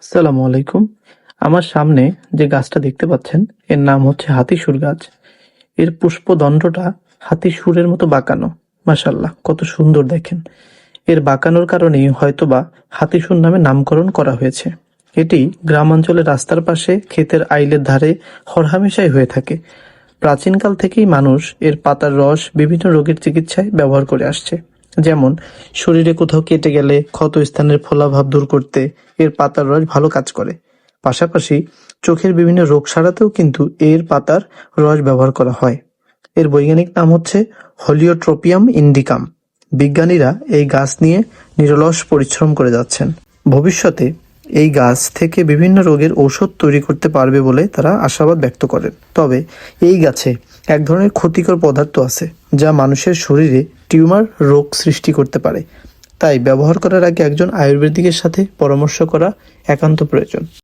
আসসালামু আলাইকুম। আমার সামনে যে গাছটা দেখতে পাচ্ছেন এর নাম হচ্ছে হাতিসুর গাছ। এর পুষ্পদণ্ডটা হাতিসুরের মতো বাঁকানো। মাশাআল্লাহ, কত সুন্দর দেখেন। এর বাঁকানোর কারণেই হয়তোবা হাতিসুর নামে নামকরণ করা হয়েছে। এটি গ্রামাঞ্চলের রাস্তার পাশে, ক্ষেতের আইলের ধারে হরহামেশাই হয়ে থাকে। প্রাচীনকাল থেকেই মানুষ এর পাতার রস বিভিন্ন রোগের চিকিৎসায় ব্যবহার করে আসছে। যেমন শরীরে কোথাও কেটে গেলে ক্ষত স্থানের ফোলাভাব দূর করতে এর পাতার রস ভালো কাজ করে। পাশাপাশি চোখের বিভিন্ন রোগ সারাতেও কিন্তু এর পাতার রস ব্যবহার করা হয়। এর বৈজ্ঞানিক নাম হচ্ছে হলিওট্রোপিয়াম ইন্ডিকাম। বিজ্ঞানীরা এই গাছ নিয়ে নিরলস পরিশ্রম করে যাচ্ছেন। ভবিষ্যতে এই গাছ থেকে বিভিন্ন রোগের ঔষধ তৈরি করতে পারবে বলে তারা আশাবাদ ব্যক্ত করেন। তবে এই গাছে এক ধরনের ক্ষতিকর পদার্থ আছে যা মানুষের শরীরে টিউমার রোগ সৃষ্টি করতে পারে। তাই ব্যবহার করার আগে একজন আয়ুর্বেদিকের সাথে পরামর্শ করা একান্ত প্রয়োজন।